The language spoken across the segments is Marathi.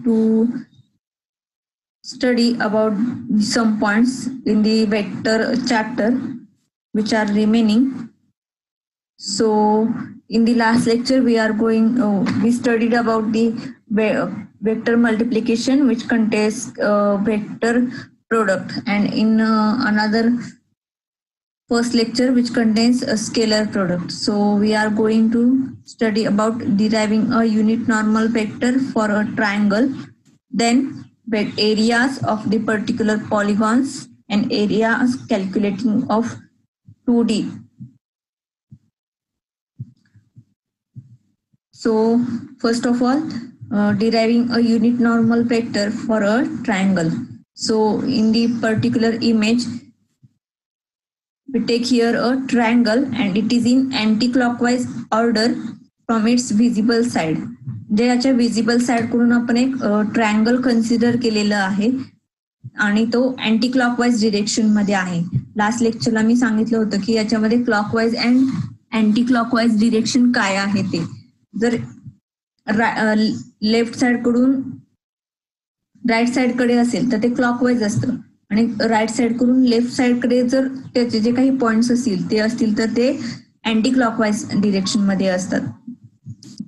to study about some points in the vector chapter which are remaining. So in the last lecture we studied about the vector multiplication which contains vector product, and in another first lecture which contains a scalar product. So we are going to study about deriving a unit normal vector for a triangle, then areas of the particular polygons and areas calculating of 2D. So first of all, deriving a unit normal vector for a triangle. So in the particular image, we take here a triangle and it is in anti-clockwise order from its visible side. जे याच्या विजिबल साइड कडून आपण एक ट्रायंगल कन्सिडर केलेलं आहे आणि तो अँटी क्लॉकवाईज डिरेक्शन मध्ये आहे. लास्ट लेक्चरला मी सांगितलं होतं की याच्यामध्ये clockwise and anti clockwise direction काय आहे ते. जर लेफ्ट साइड कडून राईट साइड कडे असेल तर ते क्लॉकवाईज असतं आणि राईट साइड कडून लेफ्ट साइड कडे जर त्याचे जे काही पॉइंट्स असतील तर ते अँटी क्लॉकवाईज डिरेक्शन मध्ये असतात.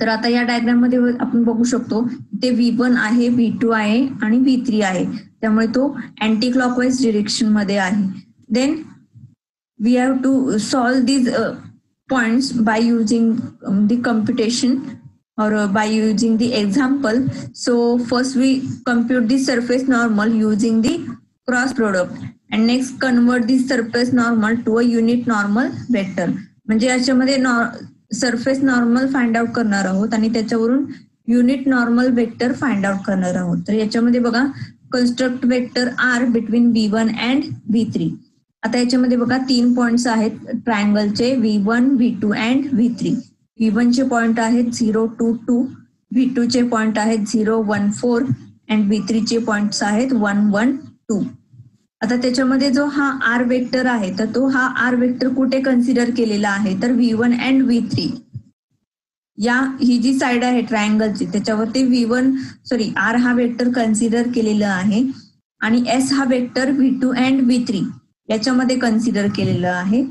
तर आता या डायग्राम मध्ये आपण बघू शकतो ते V1 आहे, V2 आहे आणि V3 आहे, त्यामुळे तो अँटी क्लॉकवाईज डिरेक्शन मध्ये आहे. Then we have to solve these points by using the computation or by using the example. So first we compute the surface normal using the cross product and next convert the surface normal to a unit normal vector. म्हणजे याच्यामध्ये सरफेस नॉर्मल फाइंड आउट करणार आहोत आणि त्याच्यावरून unit normal vector find out करणार आहोत. तर याच्यामध्ये बघा construct vector R between V1 and V3. आता याच्यामध्ये बघा 3 पॉइंट्स आहेत ट्रायंगलचे V1, V2 and V3. V1 चे पॉइंट आहेत 0, 2, 2, V2 चे पॉइंट आहेत 0, 1, 4 अँड V3 चे पॉइंट्स आहेत 1, 1, 2. आता त्याच्यामध्ये जो हा R वेक्टर आहे तर तो हा R वेक्टर कुठे कन्सिडर केलेला आहे तर V1 and V3 he G side आहे ट्रायंगलची त्याच्यावरती R हा वेक्टर कन्सिडर केलेला आहे आणि S हा वेक्टर V2 अँड V3 याच्यामध्ये कन्सिडर केलेला आहे.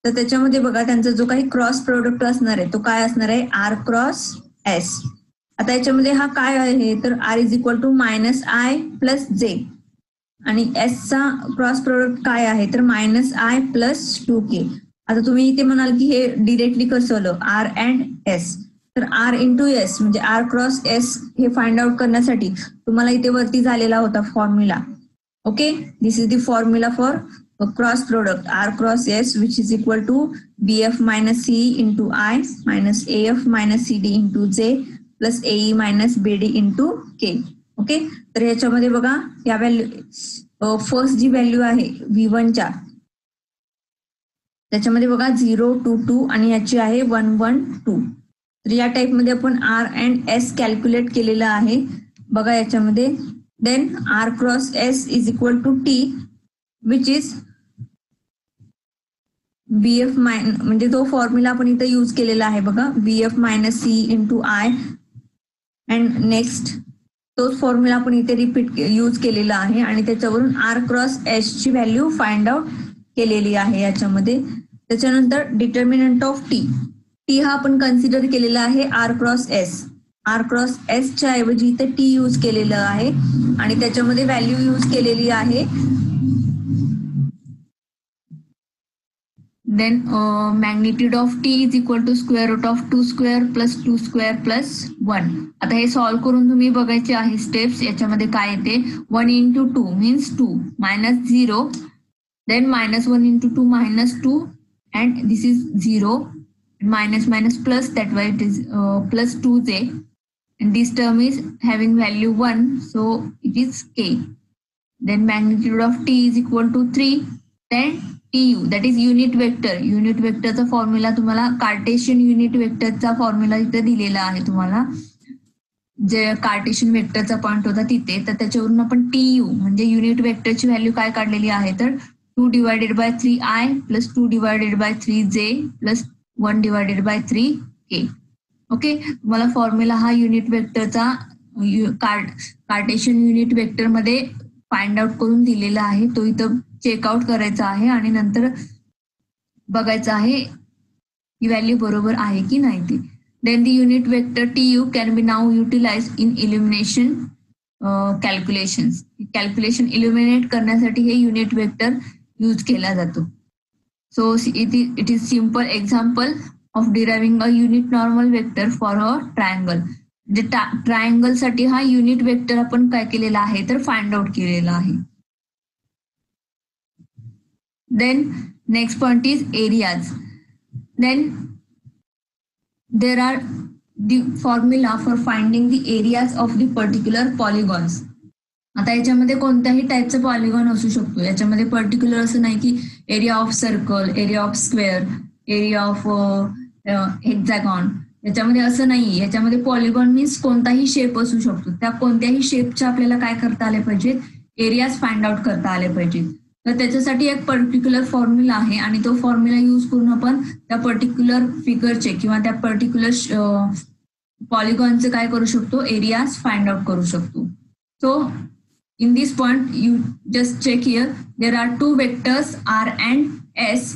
तर त्याच्यामध्ये बघा त्यांचा जो काही क्रॉस प्रोडक्ट असणार आहे तो काय असणार आहे R क्रॉस S. आता याच्यामध्ये हा काय आहे तर R is equal to -I plus J आणि S चा क्रॉस प्रोडक्ट काय आहे तर -I प्लस 2K. आता तुम्ही इथे म्हणाल की हे डिरेक्टली कसं आलं R अँड S. तर R इंटू S म्हणजे R क्रॉस S हे फाइंड आउट करण्यासाठी तुम्हाला इथे वरती झालेला होता formula. Okay, this is the formula for cross product R cross S which is equal to BF minus C into I minus AF minus CD into J plus AE minus BD into K. Okay, तर याच्यामध्ये बघा या व्हॅल्यू फर्स्ट जी व्हॅल्यू आहे V1 च्या त्याच्यामध्ये बघा 0, 2, 2 आणि याची आहे 1, 1, 2. तर या टाइप मध्ये आपण R अँड S कॅल्क्युलेट केलेला आहे बघा याच्यामध्ये. Then R cross S is equal to T which is BF म्हणजे तो फॉर्म्युला आपण इथं यूज केलेला आहे बघा BF minus C into I and next तोच फॉर्म्युला आपण इथे रिपीट यूज केलेला आहे आणि त्याच्यावरून R क्रॉस S ची व्हॅल्यू फाइंड आउट केलेली आहे याच्यामध्ये. त्याच्यानंतर डिटर्मिनंट ऑफ T हा आपण कन्सिडर केलेला आहे R cross S. R cross S च्या ऐवजी इथे T यूज केलेलं आहे आणि त्याच्यामध्ये व्हॅल्यू यूज केलेली आहे then magnitude of T is equal to square root of 2 square plus 2 square plus 1. आता हे सॉल्व्ह करून तुम्ही बघायचे आहे स्टेप्स. याच्यामध्ये काय येते 1 into 2 means 2 minus 0 then -1 into 2 -2 and this is 0 minus plus that way it is plus 2J and this term is having value 1 so it is K. Then magnitude of T is equal to 3 then TU that is unit vector. Unit वेक्टरचा फॉर्म्युला तुम्हाला कार्टेशियन युनिट वेक्टरचा फॉर्म्युला इथे दिलेला आहे तुम्हाला जे कार्टेशियन वेक्टरचा पॉइंट होता तिथे. तर त्याच्यावरून आपण TU म्हणजे युनिट वेक्टरची व्हॅल्यू काय काढलेली आहे तर 2 divided by 3I plus 2 divided by 3J plus 1 divided by 3K. Okay, तुम्हाला फॉर्म्युला हा युनिट वेक्टरचा कार्टेशियन युनिट वेक्टर मध्ये फाइंड आउट करून दिलेला आहे, तो इथं चेकआउट करायचा आहे आणि नंतर बघायचं आहे ही व्हॅल्यू बरोबर आहे की नाही ती. Then the unit vector TU can be now utilize in illumination calculations. Calculation illuminate करण्यासाठी हे युनिट वेक्टर यूज केला जातो. So it is simple example of deriving a unit normal vector for a triangle. म्हणजे ट्रायंगल साठी हा युनिट वेक्टर आपण काय केलेला आहे तर फाइंड आउट केलेला आहे. Then next point is areas. Then there are the formula for finding the areas of the particular polygons. आता याच्यामध्ये कोणत्याही टाईपचा पॉलिगॉन असू शकतो. याच्यामध्ये पर्टिक्युलर असं नाही की area of circle, area of square, area of hexagon, याच्यामध्ये असं नाही. याच्यामध्ये पॉलिगॉन मीन्स कोणताही शेप असू शकतो. त्या कोणत्याही शेपच्या आपल्याला काय करता आले पाहिजेत, एरियाज फाइंड आउट करता आले पाहिजेत. तर त्याच्यासाठी एक पर्टिक्युलर फॉर्म्युला आहे आणि तो फॉर्म्युला यूज करून आपण त्या पर्टिक्युलर फिगरचे किंवा त्या पर्टिक्युलर पॉलिगॉनचे काय करू शकतो, एरियाज फाइंड आउट करू शकतो. So in this point you just check here, there are two vectors R and S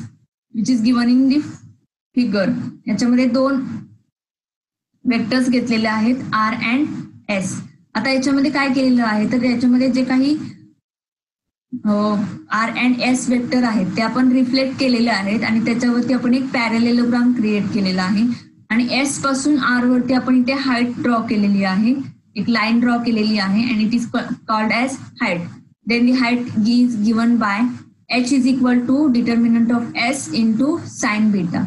which is given in the figure. याच्यामध्ये दोन वेक्टर्स घेतलेले आहेत R and S. आता याच्यामध्ये काय केलेलं आहे तर याच्यामध्ये जे काही R and S वेक्टर आहेत ते आपण रिफ्लेक्ट केलेले आहेत आणि त्याच्यावरती आपण एक पॅरेलेलोग्राम क्रिएट केलेला आहे आणि S पासून R वरती आपण इथे हाईट ड्रॉ केलेली आहे, एक लाईन ड्रॉ केलेली आहे and it is called as height. Then the height is given by h is equal to determinant of s into sin beta.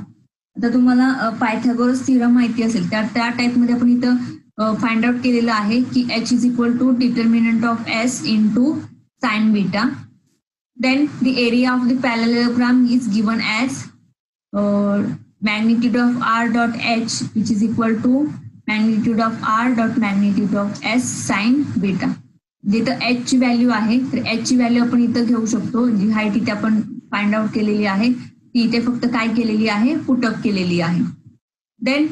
आता तुम्हाला पायथागोरस थ्योरम माहिती असेल त्या टाइप मध्ये आपण इथं फाइंड आउट केलेलं आहे की h is equal to determinant of s into sin beta. Then the area of the parallelogram is given as magnitude of r dot h which is equal to magnitude of r dot magnitude of s sin beta. जिथं h ची व्हॅल्यू आहे तर h ची व्हॅल्यू आपण इथं घेऊ शकतो. जी हाईट इथे आपण फाइंड आउट केलेली आहे ती इथे फक्त काय केलेली आहे, पुटअप केलेली आहे. Then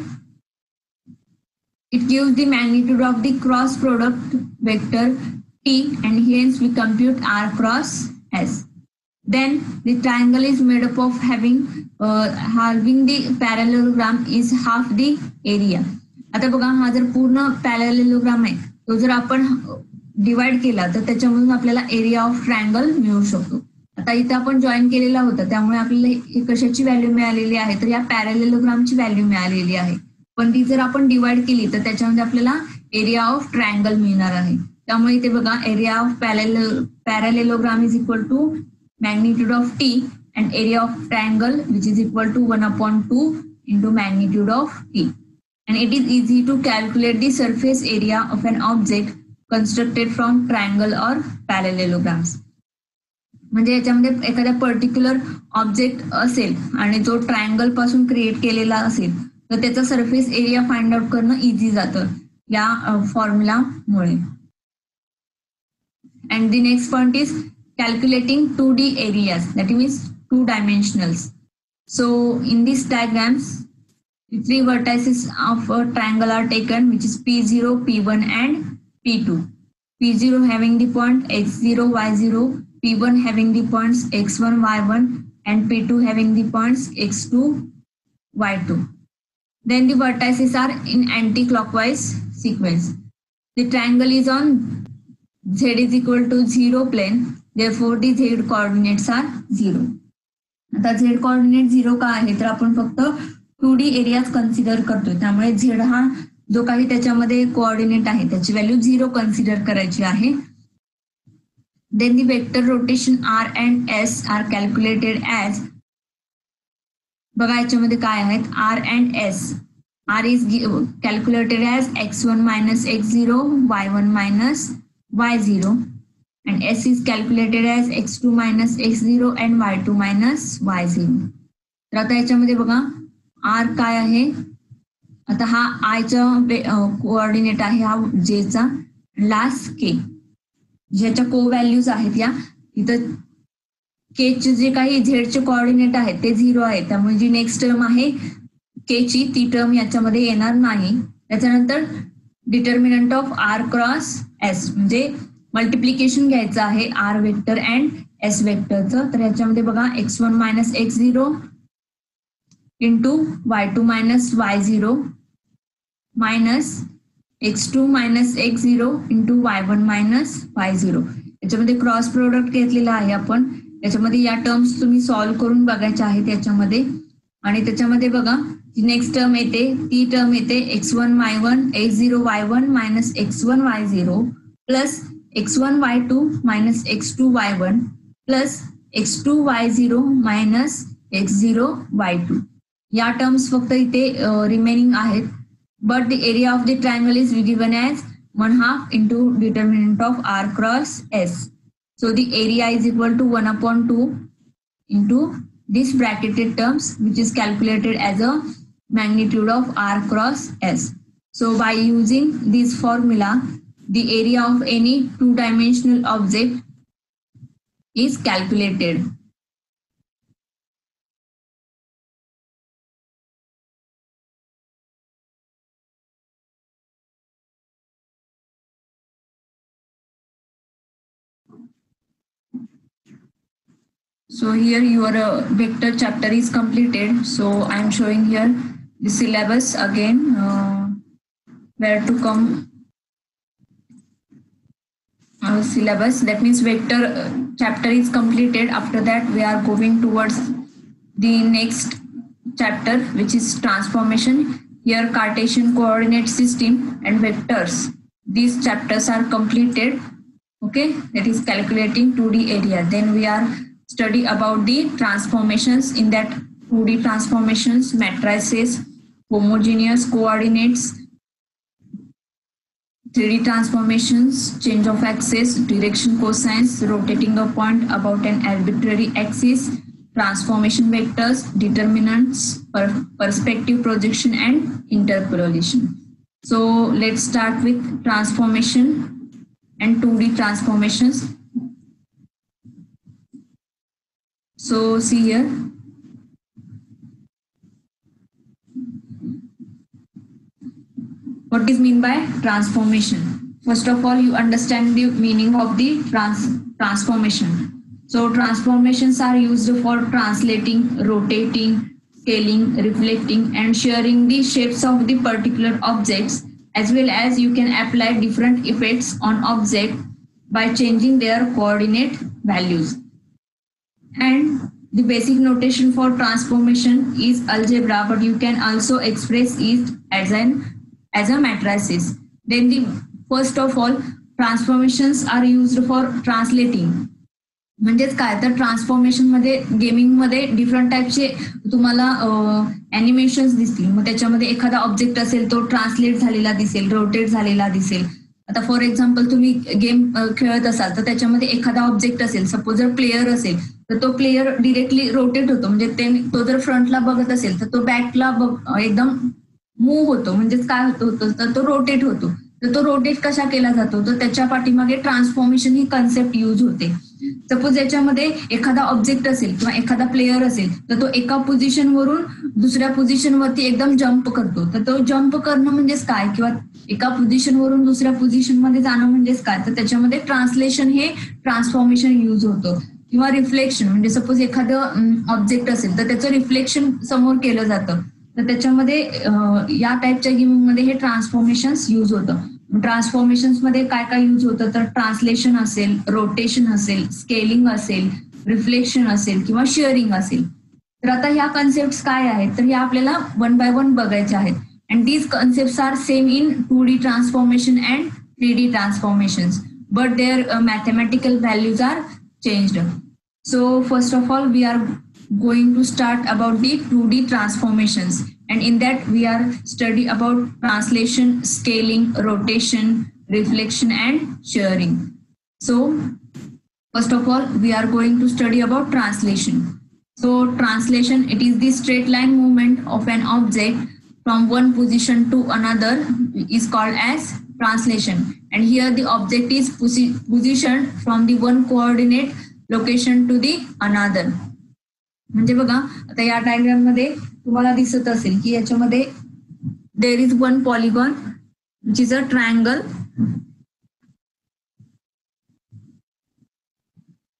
it gives the magnitude of the cross product vector t and hence we compute r cross s. Then the triangle is made up of having the parallelogram is half the area. आता बघा हा जर पूर्ण पॅरॅलेलोग्राम आहे तो जर आपण डिवाइड केला तर त्याच्यामधून आपल्याला एरिया ऑफ ट्रायंगल मिळू शकतो. आता इथे आपण जॉईन केलेला होता त्यामुळे आपल्याला कशाची व्हॅल्यू मिळालेली आहे तर या पॅरॅलेलोग्रामची व्हॅल्यू मिळालेली आहे. पण ती जर आपण डिवाइड केली तर त्याच्यामध्ये आपल्याला एरिया ऑफ ट्रायंगल मिळणार आहे. त्यामुळे इथे बघा area of parallelogram is equal to magnitude of t and area of triangle which is equal to 1/2 into magnitude of t. And it is easy to calculate the surface area of an object constructed from triangle or parallelograms. म्हणजे याच्यामध्ये एखादा पर्टिक्युलर ऑब्जेक्ट असेल आणि जो ट्रायंगल पासून क्रिएट केलेला असेल तर त्याचा सरफेस एरिया फाइंड आउट करणं इझी जातं या फॉर्म्युलामुळे. And the next point is calculating 2D areas, that means 2 dimensionals. So in these diagrams, the 3 vertices of a triangle are taken, which is P0, P1 and P2. P0 having the point x0, y0, P1 having the points x1, y1 and P2 having the points x2, y2. Then the vertices are in anti-clockwise sequence. The triangle is on z is equal to 0 plane, therefore the z coordinates are 0. आता z coordinate 0 का आहे तर आपण फक्त 2D एरियाज कन्सिडर करतोय त्यामुळे z हा जो काही त्याच्यामध्ये कोऑर्डिनेट आहे त्याची व्हॅल्यू 0 कन्सिडर करायची आहे. Then the vector rotation r and s are calculated as, बघा याच्यामध्ये काय आहेत r and s. r is calculated as x1 minus x0, y1 minus y0 and s is calculated as x2 minus x0 and y2 minus y0. तर आता याच्यामध्ये बघा r काय आहे, आता हा i चा कोऑर्डिनेट आहे हा j चा, लास्ट k ज्याच्या को व्हॅल्यूज आहेत या इथं k चे जे काही z चे कोऑर्डिनेट आहेत ते 0 आहे त्यामुळे जी नेक्स्ट टर्म आहे k ची ती टर्म याच्यामध्ये येणार नाही. त्याच्यानंतर determinant of R cross S, म्हणजे मल्टिप्लिकेशन घ्यायचं आहे आर वेक्टर अँड एस वेक्टरचं. तर ह्याच्यामध्ये बघा x1 minus x0 into y2 minus y0 minus x2 minus x0 into y1 minus y0. याच्यामध्ये क्रॉस प्रोडक्ट घेतलेला आहे आपण. याच्यामध्ये या टर्म्स तुम्ही सॉल्व्ह करून बघायच्या आहेत याच्यामध्ये. आणि त्याच्यामध्ये बघा नेक्स्ट टर्म येते, ती टर्म येते x1 y1 x0 y1 minus x1 y0 plus x1 y2 minus x2 y1 plus x2 y0 minus x0 y2. या टर्म्स फक्त इथे रिमेनिंग आहेत. But the area of the triangle is given as 1/2 into determinant of r cross s. So the area is equal to 1/2 into this bracketed terms, which is calculated as a magnitude of r cross s. So by using this formula, the area of any two-dimensional object is calculated. So here your vector chapter is completed. So I am showing here the syllabus again, where to come syllabus. That means vector chapter is completed. After that we are going towards the next chapter, which is transformation. Here Cartesian coordinate system and vectors. These chapters are completed. Okay, that is calculating 2D area. Then we are study about the transformations. In that 2D transformations, matrices, homogeneous coordinates, 3D transformations, change of axis, direction cosines, rotating a point about an arbitrary axis, transformation vectors, determinants, perspective projection and interpolation. So let's start with transformation and 2D transformations. So see here, what is mean by transformation? First of all, you understand the meaning of the transformation. So transformations are used for translating, rotating, scaling, reflecting and sharing the shapes of the particular objects, as well as you can apply different effects on object by changing their coordinate values. And the basic notation for transformation is algebra, but you can also express it as a matrices. Then the first of all, transformations are used for translating. म्हणजेच काय तर ट्रान्सफॉर्मेशन मध्ये गेमिंग मध्ये डिफरंट टाईपचे तुम्हाला ॲनिमेशन्स दिसतील. मग त्याच्यामध्ये एखादा ऑब्जेक्ट असेल तो ट्रान्सलेट झालेला दिसेल, रोटेट झालेला दिसेल. आता फॉर एक्झाम्पल तुम्ही गेम खेळत असाल तर त्याच्यामध्ये एखादा ऑब्जेक्ट असेल, सपोज जर प्लेयर असेल तर तो प्लेयर डिरेक्टली रोटेट होतो. म्हणजे तो जर फ्रंटला बघत असेल तर तो बॅकला एकदम मूव्ह होतो. म्हणजेच काय होतं तर तो रोटेट होतो. तर तो रोटेट कशा केला जातो तर त्याच्या पाठीमागे ट्रान्सफॉर्मेशन ही कन्सेप्ट यूज होते. सपोज याच्यामध्ये एखादा ऑब्जेक्ट असेल किंवा एखादा प्लेयर असेल तर तो एका पोझिशनवरून दुसऱ्या पोझिशनवरती एकदम जम्प करतो. तर तो जम्प करणं म्हणजेच काय, किंवा एका पोझिशनवरून दुसऱ्या पोझिशनमध्ये जाणं म्हणजेच काय, तर त्याच्यामध्ये ट्रान्सलेशन हे ट्रान्सफॉर्मेशन यूज होतं. किंवा रिफ्लेक्शन, म्हणजे सपोज एखादं ऑब्जेक्ट असेल तर त्याचं रिफ्लेक्शन समोर केलं जातं. तर त्याच्यामध्ये या टाईपच्या गेमिंगमध्ये हे ट्रान्सफॉर्मेशन्स यूज होतं. ट्रान्सफॉर्मेशन्स मध्ये काय काय यूज होतं तर ट्रान्सलेशन असेल, रोटेशन असेल, स्केलिंग असेल, रिफ्लेक्शन असेल किंवा शेअरिंग असेल. तर आता ह्या कन्सेप्ट काय आहेत तर ह्या आपल्याला 1 by 1 बघायच्या आहेत. And these concepts are same in 2D transformation and 3D transformations, but their mathematical values are changed. So first of all, we are going to start about the 2D transformations, and in that we are study about translation, scaling, rotation, reflection and shearing. So first of all, we are going to study about translation. So translation, it is the straight line movement of an object from one position to another is called as translation. And here the object is positioned from the one coordinate location to the another. म्हणजे बघा आता या डायग्राम मध्ये तुम्हाला दिसत असेल की याच्यामध्ये there is one polygon which is a triangle.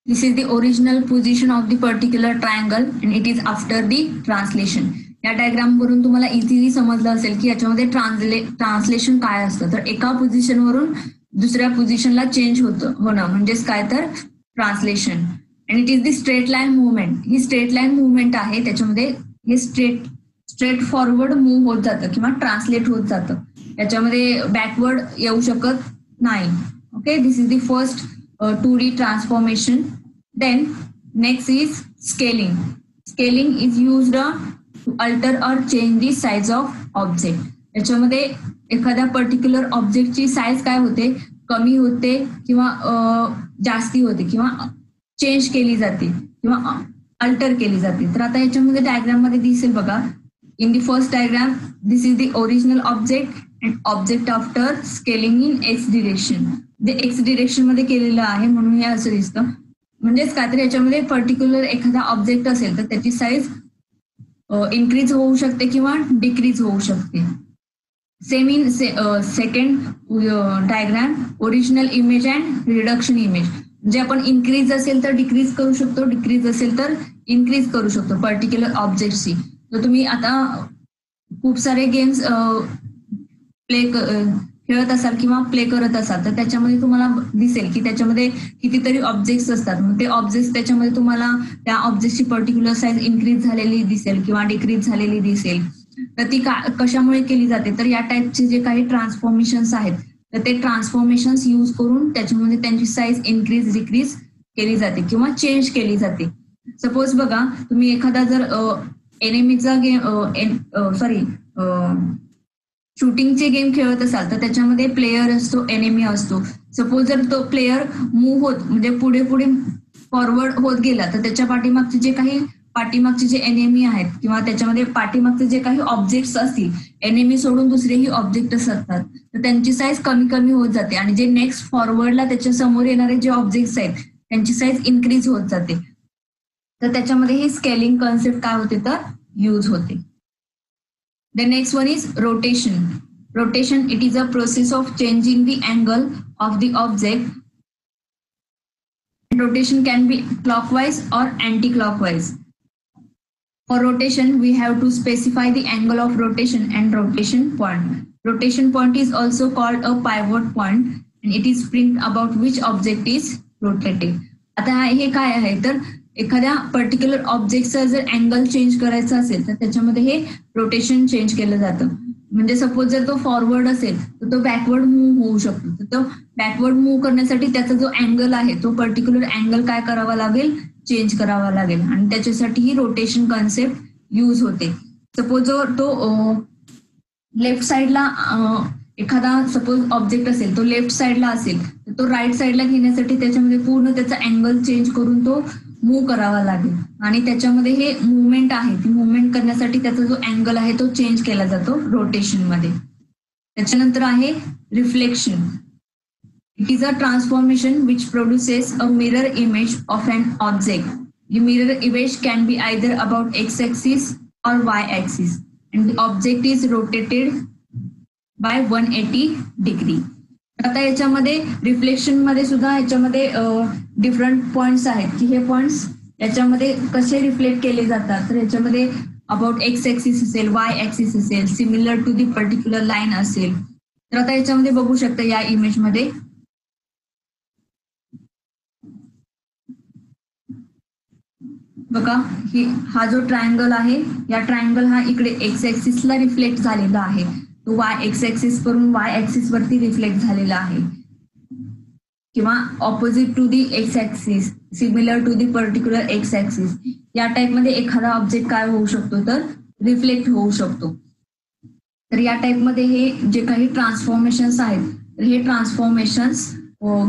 This is the original position of the particular triangle and it is after the translation. या डायग्राम वरून तुम्हाला इझिली समजलं असेल की याच्यामध्ये ट्रान्सलेशन काय असतं. तर एका पोझिशनवरून दुसऱ्या पोझिशनला चेंज होणं म्हणजेच काय तर translation. And it is the straight line movement. He straight line movement आहे, त्याच्यामध्ये हे स्ट्रेट फॉरवर्ड मूव्ह होत जातं किंवा ट्रान्सलेट होत जातं. याच्यामध्ये बॅकवर्ड येऊ शकत नाही. Okay, this is the first 2D transformation. Then next is scaling. Scaling is used to alter or change the size of object. याच्यामध्ये एखाद्या पर्टिक्युलर ऑब्जेक्टची साईज काय होते, कमी होते किंवा जास्ती होते किंवा चेंज केली जाते किंवा अल्टर केली जाते. तर आता याच्यामध्ये डायग्राम मध्ये दिसेल बघा. In the first diagram this is the original object and object after scaling in x direction. जे एक्स डिरेक्शन मध्ये केलेलं आहे म्हणून हे असं दिसतं. म्हणजेच काय तर याच्यामध्ये पर्टिक्युलर एखादा ऑब्जेक्ट असेल तर त्याची साईज इन्क्रीज होऊ शकते किंवा डिक्रीज होऊ शकते. Same in second diagram original image and reduction image. म्हणजे आपण इन्क्रीज असेल तर डिक्रीज करू शकतो, डिक्रीज असेल तर इन्क्रीज करू शकतो पर्टिक्युलर ऑब्जेक्टची. तर तुम्ही आता खूप सारे गेम्स खेळत असाल किंवा प्ले करत असाल तर त्याच्यामध्ये तुम्हाला दिसेल की त्याच्यामध्ये कितीतरी ऑब्जेक्ट्स असतात. मग ते ऑब्जेक्ट्स त्याच्यामध्ये तुम्हाला त्या ऑब्जेक्टची पर्टिक्युलर साईज इन्क्रीज झालेली दिसेल किंवा डिक्रीज झालेली दिसेल. तर ती कशामुळे केली जाते, तर या टाईपचे जे काही ट्रान्सफॉर्मेशन्स आहेत तर ते ट्रान्सफॉर्मेशन्स यूज करून त्याच्यामध्ये त्यांची साईज इन्क्रीज डिक्रीज केली जाते किंवा चेंज केली जाते. सपोज बघा, तुम्ही एखादा जर एनिमीचा शूटिंगचे गेम खेळत असाल तर त्याच्यामध्ये प्लेयर असतो, एनिमी असतो. सपोज जर तो प्लेयर मूव्ह होत म्हणजे पुढे पुढे फॉरवर्ड होत गेला तर त्याच्या पाठीमागचे जे एनिमी आहेत किंवा त्याच्यामध्ये पाठीमागचे जे काही ऑब्जेक्ट्स असतील, एनिमी सोडून दुसरेही ऑब्जेक्ट असतात तर त्यांची साईज कमी कमी होत जाते आणि जे नेक्स्ट फॉरवर्डला त्याच्या समोर येणारे जे ऑब्जेक्ट्स आहेत त्यांची साईज इन्क्रीज होत जाते. तर त्याच्यामध्ये ही स्केलिंग कॉन्सेप्ट काय होते तर यूज होते. The next one is rotation. Rotation, it is a process of changing the angle of the object. Rotation can be clockwise or anti-clockwise. For rotation, we have to specify the angle of rotation and rotation point. Rotation point is also called a pivot point and it is point about which object is rotated. आता हे काय आहे तर एखाद्या पर्टिक्युलर ऑब्जेक्टचा जर अँगल चेंज करायचा असेल तर त्याच्यामध्ये हे रोटेशन चेंज केलं जातं. म्हणजे सपोज जर तो फॉरवर्ड असेल तर तो बॅकवर्ड मूव्ह होऊ शकतो. तर तो बॅकवर्ड मूव्ह करण्यासाठी त्याचा जो अँगल आहे तो पर्टिक्युलर अँगल काय करावा लागेल, चेंज करावा लागेल आणि त्याच्यासाठी ही रोटेशन कॉन्सेप्ट यूज होते. सपोज तो लेफ्ट साइडला एखादा सपोज ऑब्जेक्ट असेल तो लेफ्ट साइडला असेल तर तो राईट साइडला घेण्यासाठी त्याच्यामध्ये पूर्ण त्याचा अँगल चेंज करून तो मूव्ह करावा लागेल आणि त्याच्यामध्ये हे मुवमेंट आहे ती मुवमेंट करण्यासाठी त्याचा जो अँगल आहे तो चेंज केला जातो रोटेशन मध्ये. त्याच्यानंतर आहे reflection. It is a transformation which produces a mirror image of an object. The mirror image can be either about x-axis or y-axis and the object is rotated by 180 degree. आता याच्यामध्ये रिफ्लेक्शन मध्ये सुद्धा याच्यामध्ये डिफरंट पॉइंट्स आहेत की हे पॉइंट्स याच्यामध्ये कसे रिफ्लेक्ट केले जातात. तर याच्यामध्ये अबाउट एक्स ऍक्सिस असेल, वाय ऍक्सिस असेल, similar to the particular line असेल. तर आता याच्यामध्ये बघू शकता या इमेज मध्ये बघा हा जो ट्रायंगल आहे या ट्रायंगल हा इकडे एक्स ऍक्सिसला रिफ्लेक्ट झालेला आहे. तो वाय एक्स ऍक्सिस वरून वाय ऍक्सिस वरती रिफ्लेक्ट झालेला आहे किंवा opposite to the X axis, similar to the particular X axis. या टाइप मध्ये एखादा ऑब्जेक्ट काय होऊ शकतो तर रिफ्लेक्ट होऊ शकतो. तर या टाइप मध्ये हे जे काही ट्रान्सफॉर्मेशन्स आहेत हे ट्रान्सफॉर्मेशन्स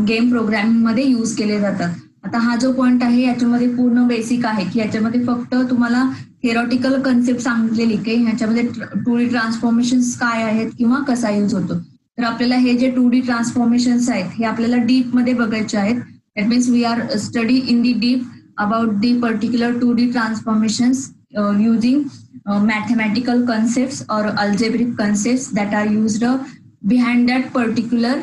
गेम प्रोग्रामिंग मध्ये यूज केले जातात. आता हा जो पॉइंट आहे याच्यामध्ये पूर्ण बेसिक आहे की याच्यामध्ये फक्त तुम्हाला थेरॉटिकल कन्सेप्ट सांगितलेली की ह्याच्यामध्ये 2D ट्रान्सफॉर्मेशन्स काय आहेत किंवा कसा यूज होतो. तर आपल्याला हे जे 2D ट्रान्सफॉर्मेशन्स आहेत हे आपल्याला डीप मध्ये बघायचे आहेत. That means we are study in the deep about the particular 2D transformations using mathematical concepts or algebraic concepts that are used behind that particular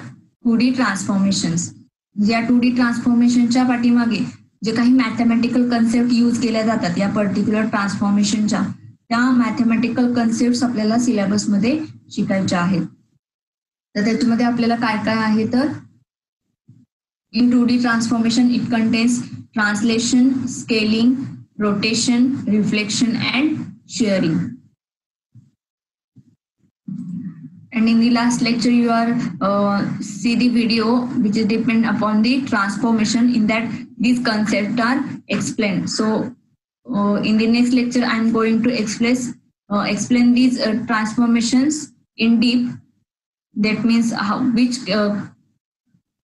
2D transformations. या 2D ट्रान्सफॉर्मेशनच्या पाठीमागे जे काही मॅथमॅटिकल कन्सेप्ट यूज केल्या जातात या पर्टिक्युलर ट्रान्सफॉर्मेशनच्या, त्या मॅथमॅटिकल कन्सेप्ट आपल्याला सिलेबसमध्ये शिकायच्या आहेत. तर त्याच्यामध्ये आपल्याला काय काय आहे तर in 2D transformation it contains translation, scaling, rotation, reflection and shearing. And in the last lecture you are see the video which is depend upon the transformation. In that these concepts are explained. So in the next lecture I am going to explain these transformations in deep. That means which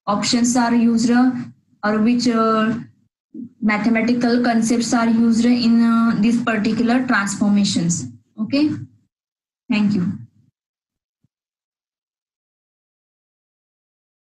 options are used or which mathematical concepts are used in these particular transformations. Okay, thank you.